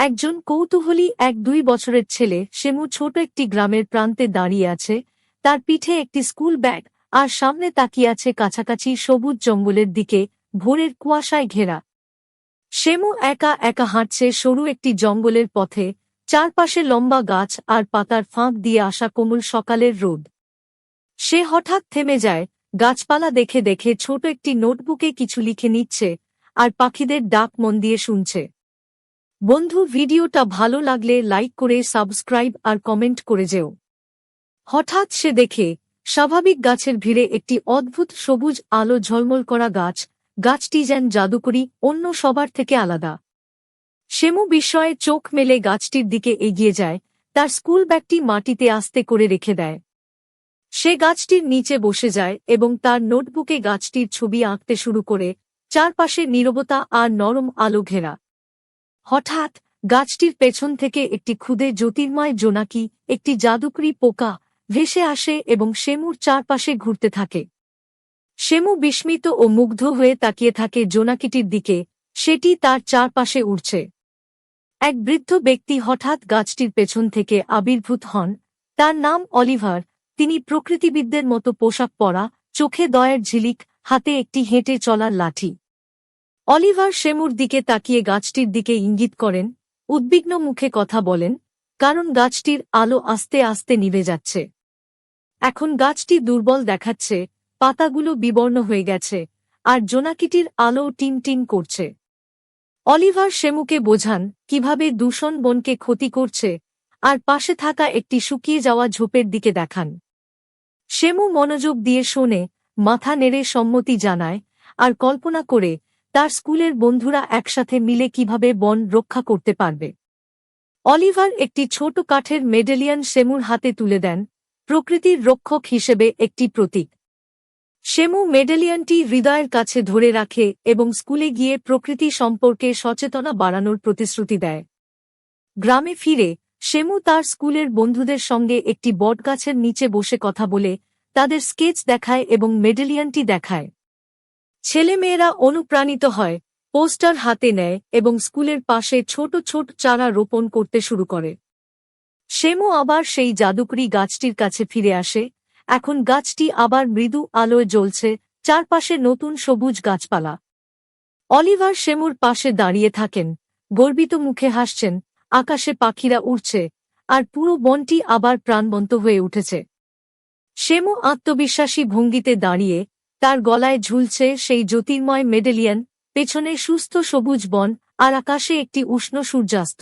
একজন কৌতূহলী 1-2 বছরের ছেলে শেমু ছোট একটি গ্রামের প্রান্তে দাঁড়িয়ে আছে, তার পিঠে একটি স্কুল ব্যাগ আর সামনে তাকিয়ে আছে কাছাকাছি সবুজ জঙ্গলের দিকে, ভোরের কুয়াশায় ঘেরা। শেমু একা একা হাঁটছে সরু একটি জঙ্গলের পথে, চারপাশে লম্বা গাছ আর পাতার ফাঁক দিয়ে আসা কোমল সকালের রোদ। সে হঠাৎ থেমে যায়, গাছপালা দেখে দেখে ছোট একটি নোটবুকে কিছু লিখে নিচ্ছে আর পাখিদের ডাক মন দিয়ে শুনছে। বন্ধু, ভিডিওটা ভালো লাগলে লাইক করে সাবস্ক্রাইব আর কমেন্ট করে যেও। হঠাৎ সে দেখে স্বাভাবিক গাছের ভিড়ে একটি অদ্ভুত সবুজ আলো ঝলমল করা গাছ। গাছটি যেন জাদুকরী, অন্য সবার থেকে আলাদা। শেমু বিস্ময়ে চোখ মেলে গাছটির দিকে এগিয়ে যায়, তার স্কুল ব্যাগটি মাটিতে আস্তে করে রেখে দেয়। সে গাছটির নিচে বসে যায় এবং তার নোটবুকে গাছটির ছবি আঁকতে শুরু করে, চারপাশে নীরবতা আর নরম আলো ঘেরা। হঠাৎ গাছটির পেছন থেকে একটি ক্ষুদে জ্যোতির্ময় জোনাকি, একটি জাদুকরী পোকা, ভেসে আসে এবং শেমুর চারপাশে ঘুরতে থাকে। শেমু বিস্মিত ও মুগ্ধ হয়ে তাকিয়ে থাকে জোনাকিটির দিকে, সেটি তার চারপাশে উড়ছে। এক বৃদ্ধ ব্যক্তি হঠাৎ গাছটির পেছন থেকে আবির্ভূত হন। তার নাম অলিভার। তিনি প্রকৃতিবিদদের মতো পোশাক পরা, চোখে দয়ের ঝিলিক, হাতে একটি হেঁটে চলার লাঠি। অলিভার শেমুর দিকে তাকিয়ে গাছটির দিকে ইঙ্গিত করেন, উদ্বিগ্ন মুখে কথা বলেন, কারণ গাছটির আলো আস্তে আস্তে নিভে যাচ্ছে। এখন গাছটি দুর্বল দেখাচ্ছে, পাতাগুলো বিবর্ণ হয়ে গেছে, আর জোনাকিটির আলো টিমটিম করছে। অলিভার শেমুকে বোঝান কিভাবে দূষণ বনকে ক্ষতি করছে, আর পাশে থাকা একটি শুকিয়ে যাওয়া ঝোপের দিকে দেখান। শেমু মনোযোগ দিয়ে শোনে, মাথা নেড়ে সম্মতি জানায়, আর কল্পনা করে তার স্কুলের বন্ধুরা একসাথে মিলে কিভাবে বন রক্ষা করতে পারবে। অলিভার একটি ছোট কাঠের মেডেলিয়ান শেমুর হাতে তুলে দেন, প্রকৃতির রক্ষক হিসেবে একটি প্রতীক। শেমু মেডেলিয়ানটি হৃদয়ের কাছে ধরে রাখে এবং স্কুলে গিয়ে প্রকৃতি সম্পর্কে সচেতনতা বাড়ানোর প্রতিশ্রুতি দেয়। গ্রামে ফিরে শেমু তার স্কুলের বন্ধুদের সঙ্গে একটি বটগাছের নিচে বসে কথা বলে, তাদের স্কেচ দেখায় এবং মেডেলিয়ানটি দেখায়। ছেলেমেয়েরা অনুপ্রাণিত হয়, পোস্টার হাতে নেয় এবং স্কুলের পাশে ছোট ছোট চারা রোপণ করতে শুরু করে। শেমু আবার সেই জাদুকরী গাছটির কাছে ফিরে আসে। এখন গাছটি আবার মৃদু আলোয় জ্বলছে, চারপাশে নতুন সবুজ গাছপালা। অলিভার শেমুর পাশে দাঁড়িয়ে থাকেন, গর্বিত মুখে হাসছেন। আকাশে পাখিরা উড়ছে, আর পুরো বনটি আবার প্রাণবন্ত হয়ে উঠেছে। শেমু আত্মবিশ্বাসী ভঙ্গিতে দাঁড়িয়ে, তার গলায় ঝুলছে সেই জ্যোতির্ময় মেডেলিয়ান, পেছনে সুস্থ সবুজ বন, আর আকাশে একটি উষ্ণ সূর্যাস্ত।